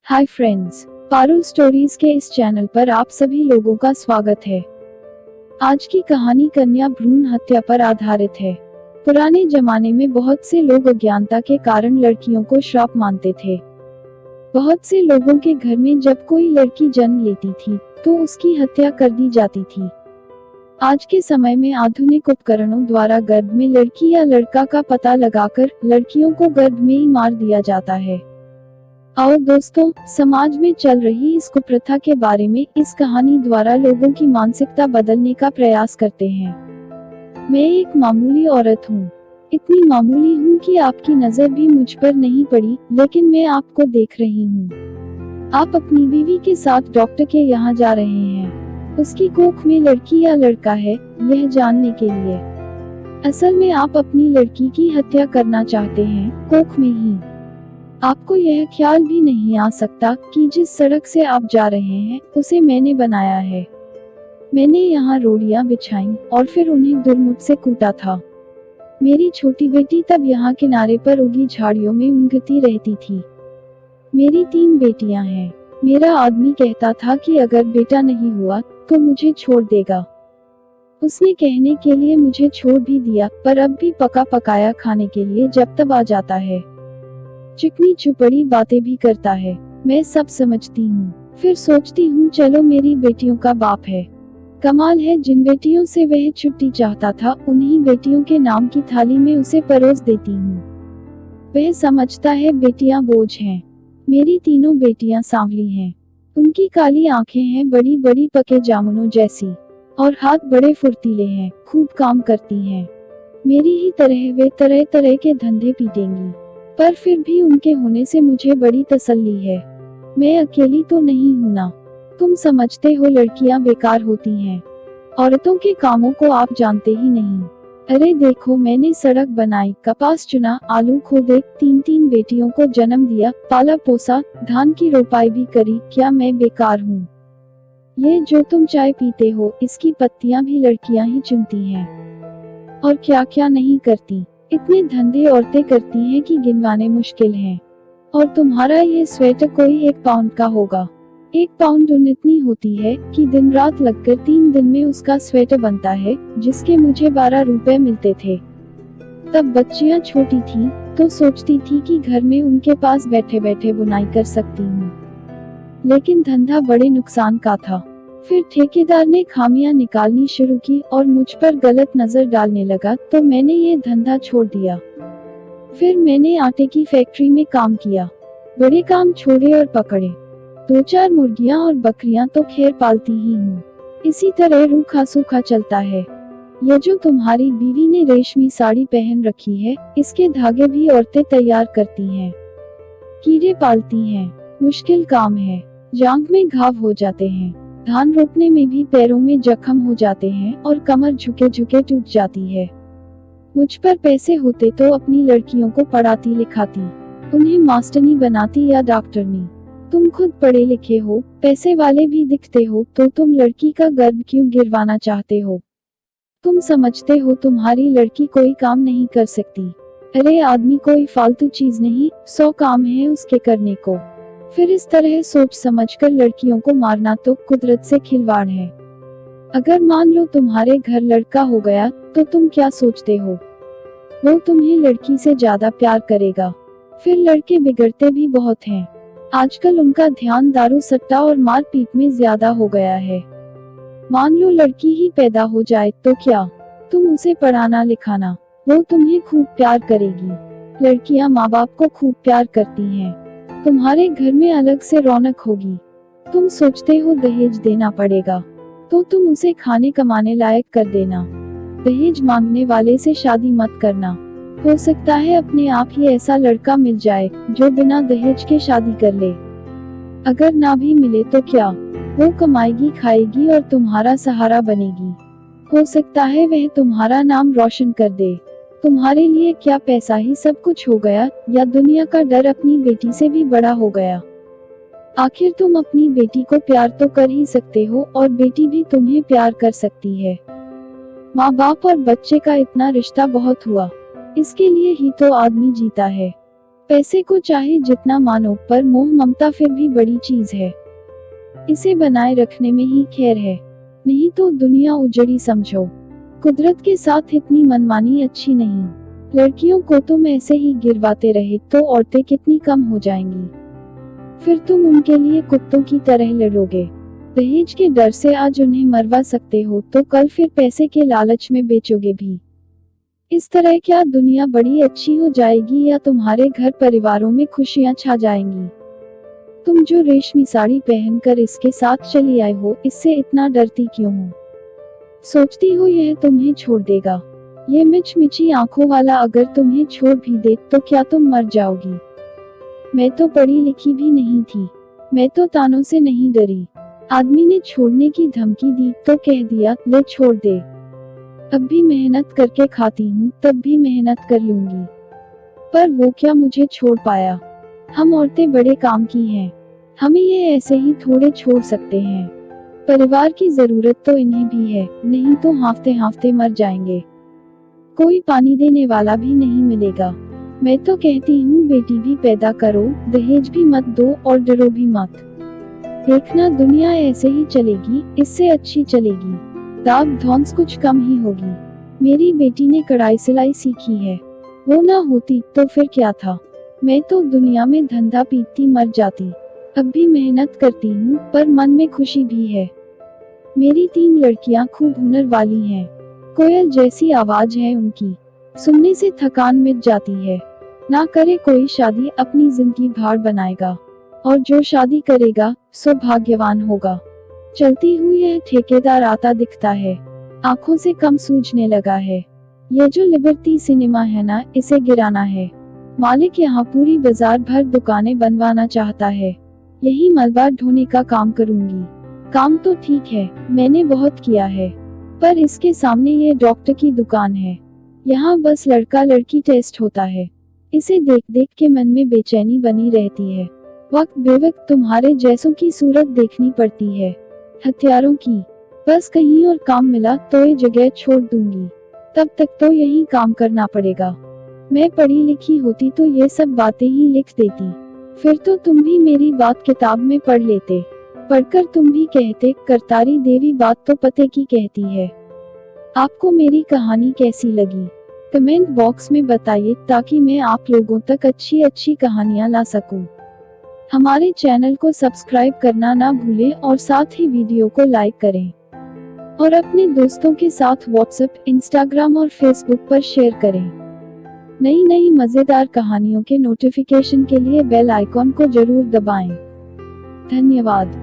Hi friends, Parul stories के इस channel पर आप सभी लोगों का स्वागत है। आज की कहानी कन्या भ्रूण हत्या पर आधारित है। पुराने जमाने में बहुत से लोग अज्ञानता के कारण लड़कियों को श्राप मानते थे। बहुत से लोगों के घर में जब कोई लड़की जन्म लेती थी तो उसकी हत्या कर दी जाती थी। आज के समय में आधुनिक उपकरणों द्वारा गर्भ में लड़की या लड़का का पता लगाकर लड़कियों को गर्भ में ही मार दिया जाता है। आओ दोस्तों, समाज में चल रही इस कुप्रथा के बारे में इस कहानी द्वारा लोगों की मानसिकता बदलने का प्रयास करते हैं। मैं एक मामूली औरत हूँ, इतनी मामूली हूँ कि आपकी नजर भी मुझ पर नहीं पड़ी, लेकिन मैं आपको देख रही हूँ। आप अपनी बीवी के साथ डॉक्टर के यहाँ जा रहे हैं। उसकी कोख में लड़की या लड़का है, यह जानने के लिए। असल में आप अपनी लड़की की हत्या करना चाहते हैं, कोख में ही। आपको यह ख्याल भी नहीं आ सकता कि जिस सड़क से आप जा रहे हैं उसे मैंने बनाया है। मैंने यहाँ रोड़ियां बिछाई और फिर उन्हें दुर्मुठ से कूटा था। मेरी छोटी बेटी तब यहाँ किनारे पर उगी झाड़ियों में ऊँघती रहती थी। मेरी 3 बेटियां हैं। मेरा आदमी कहता था कि अगर बेटा नहीं हुआ तो मुझे छोड़ देगा। उसने कहने के लिए मुझे छोड़ भी दिया, पर अब भी पका पकाया खाने के लिए जब तब आ जाता है। चिकनी चुपड़ी बातें भी करता है। मैं सब समझती हूँ, फिर सोचती हूँ चलो मेरी बेटियों का बाप है। कमाल है, जिन बेटियों से वह छुट्टी चाहता था उन्हीं बेटियों के नाम की थाली में उसे परोस देती हूँ। वह समझता है बेटियां बोझ हैं। मेरी तीनों बेटियां सांवली हैं। उनकी काली आंखें हैं बड़ी बड़ी पके जामुनों जैसी, और हाथ बड़े फुर्तीले हैं, खूब काम करती हैं। मेरी ही तरह वे तरह तरह के धंधे पीटेंगी, पर फिर भी उनके होने से मुझे बड़ी तसल्ली है। मैं अकेली तो नहीं हूं ना। तुम समझते हो लड़कियां बेकार होती हैं, औरतों के कामों को आप जानते ही नहीं। अरे देखो, मैंने सड़क बनाई, कपास चुना, आलू खोदे, 3 बेटियों को जन्म दिया, पाला पोसा, धान की रोपाई भी करी। क्या मैं बेकार हूँ? ये जो तुम चाय पीते हो इसकी पत्तियां भी लड़कियां ही चुनती हैं। और क्या क्या नहीं करती। इतने धंधे औरतें करती हैं कि गिनवाने मुश्किल हैं। और तुम्हारा ये स्वेटर कोई 1 पाउंड का होगा। 1 पाउंड ऊन इतनी होती है कि दिन रात लगकर 3 दिन में उसका स्वेटर बनता है, जिसके मुझे 12 रुपए मिलते थे। तब बच्चियां छोटी थी तो सोचती थी कि घर में उनके पास बैठे बैठे बुनाई कर सकती हूँ, लेकिन धंधा बड़े नुकसान का था। फिर ठेकेदार ने खामियां निकालनी शुरू की और मुझ पर गलत नजर डालने लगा, तो मैंने ये धंधा छोड़ दिया। फिर मैंने आटे की फैक्ट्री में काम किया। बड़े काम छोड़े और पकड़े। 2-4 मुर्गियां और बकरियां तो खैर पालती ही हूँ। इसी तरह रूखा सूखा चलता है। ये जो तुम्हारी बीवी ने रेशमी साड़ी पहन रखी है, इसके धागे भी औरतें तैयार करती हैं। कीड़े पालती हैं, मुश्किल काम है। जांघ में घाव हो जाते हैं, धान रोपने में भी पैरों में जख्म हो जाते हैं और कमर झुके झुके टूट जाती है। मुझ पर पैसे होते तो अपनी लड़कियों को पढ़ाती लिखाती, उन्हें मास्टरनी बनाती या डॉक्टरनी। तुम खुद पढ़े लिखे हो, पैसे वाले भी दिखते हो, तो तुम लड़की का गर्भ क्यों गिरवाना चाहते हो? तुम समझते हो तुम्हारी लड़की कोई काम नहीं कर सकती। अरे आदमी कोई फालतू चीज नहीं, 100 काम है उसके करने को। फिर इस तरह सोच समझकर लड़कियों को मारना तो कुदरत से खिलवाड़ है। अगर मान लो तुम्हारे घर लड़का हो गया तो तुम क्या सोचते हो? वो तुम्हें लड़की से ज्यादा प्यार करेगा। फिर लड़के बिगड़ते भी बहुत हैं। आजकल उनका ध्यान दारू सट्टा और मारपीट में ज्यादा हो गया है। मान लो लड़की ही पैदा हो जाए तो क्या? तुम उसे पढ़ाना लिखाना, वो तुम्हें खूब प्यार करेगी। लड़कियां माँ बाप को खूब प्यार करती हैं। तुम्हारे घर में अलग से रौनक होगी। तुम सोचते हो दहेज देना पड़ेगा, तो तुम उसे खाने कमाने लायक कर देना। दहेज मांगने वाले से शादी मत करना। हो सकता है अपने आप ही ऐसा लड़का मिल जाए जो बिना दहेज के शादी कर ले। अगर ना भी मिले तो क्या, वो कमाएगी खाएगी और तुम्हारा सहारा बनेगी। हो सकता है वह तुम्हारा नाम रोशन कर दे। तुम्हारे लिए क्या पैसा ही सब कुछ हो गया, या दुनिया का डर अपनी बेटी से भी बड़ा हो गया? आखिर तुम अपनी बेटी को प्यार तो कर ही सकते हो और बेटी भी तुम्हें प्यार कर सकती है। माँ बाप और बच्चे का इतना रिश्ता बहुत हुआ, इसके लिए ही तो आदमी जीता है। पैसे को चाहे जितना मानो, पर मोह ममता फिर भी बड़ी चीज है। इसे बनाए रखने में ही खैर है, नहीं तो दुनिया उजड़ी समझो। कुदरत के साथ इतनी मनमानी अच्छी नहीं। लड़कियों को तुम ऐसे ही गिरवाते रहे तो औरतें कितनी कम हो जाएंगी। फिर तुम उनके लिए कुत्तों की तरह लड़ोगे। दहेज के डर से आज उन्हें मरवा सकते हो तो कल फिर पैसे के लालच में बेचोगे भी। इस तरह क्या दुनिया बड़ी अच्छी हो जाएगी या तुम्हारे घर परिवारों में खुशियां छा जाएंगी। तुम जो रेशमी साड़ी पहनकर इसके साथ चली आई हो, इससे इतना डरती क्यों हो? सोचती हो यह तुम्हें छोड़ देगा? ये मिचमिची आंखों वाला अगर तुम्हें छोड़ भी दे तो क्या तुम मर जाओगी? मैं तो पढ़ी लिखी भी नहीं थी, मैं तो तानों से नहीं डरी। आदमी ने छोड़ने की धमकी दी तो कह दिया ले छोड़ दे। अब भी मेहनत करके खाती हूँ, तब भी मेहनत कर लूंगी। पर वो क्या मुझे छोड़ पाया? हम औरतें बड़े काम की हैं, हमें ये ऐसे ही थोड़े छोड़ सकते हैं। परिवार की जरूरत तो इन्हें भी है, नहीं तो हांफते हांफते मर जाएंगे। कोई पानी देने वाला भी नहीं मिलेगा। मैं तो कहती हूँ बेटी भी पैदा करो, दहेज भी मत दो और डरो भी मत। देखना दुनिया ऐसे ही चलेगी, इससे अच्छी चलेगी। दाग धौंस कुछ कम ही होगी। मेरी बेटी ने कढ़ाई सिलाई सीखी है, वो ना होती तो फिर क्या था? मैं तो दुनिया में धंधा पीटती मर जाती। अब भी मेहनत करती हूँ, पर मन में खुशी भी है। मेरी 3 लड़कियाँ खूब हुनर वाली हैं, कोयल जैसी आवाज है उनकी, सुनने से थकान मिट जाती है। ना करे कोई शादी, अपनी जिंदगी भाड़ बनाएगा, और जो शादी करेगा सो भाग्यवान होगा। चलती हुई यह ठेकेदार आता दिखता है, आंखों से कम सूझने लगा है। ये जो लिबर्टी सिनेमा है ना, इसे गिराना है। मालिक यहाँ पूरी बाजार भर दुकानें बनवाना चाहता है। यही मलबा ढोने का काम करूंगी। काम तो ठीक है, मैंने बहुत किया है, पर इसके सामने ये डॉक्टर की दुकान है। यहाँ बस लड़का लड़की टेस्ट होता है। इसे देख देख के मन में बेचैनी बनी रहती है। वक्त बेवक्त तुम्हारे जैसों की सूरत देखनी पड़ती है, हथियारों की। बस कहीं और काम मिला तो ये जगह छोड़ दूंगी, तब तक तो यही काम करना पड़ेगा। मैं पढ़ी लिखी होती तो ये सब बातें ही लिख देती, फिर तो तुम भी मेरी बात किताब में पढ़ लेते। पढ़कर तुम भी कहते करतारी देवी बात तो पते की कहती है। आपको मेरी कहानी कैसी लगी कमेंट बॉक्स में बताइए, ताकि मैं आप लोगों तक अच्छी अच्छी कहानियां ला सकूं। हमारे चैनल को सब्सक्राइब करना ना भूलें और साथ ही वीडियो को लाइक करें और अपने दोस्तों के साथ व्हाट्सएप, इंस्टाग्राम और फेसबुक पर शेयर करें। नई नई मजेदार कहानियों के नोटिफिकेशन के लिए बेल आइकॉन को जरूर दबाएं। धन्यवाद।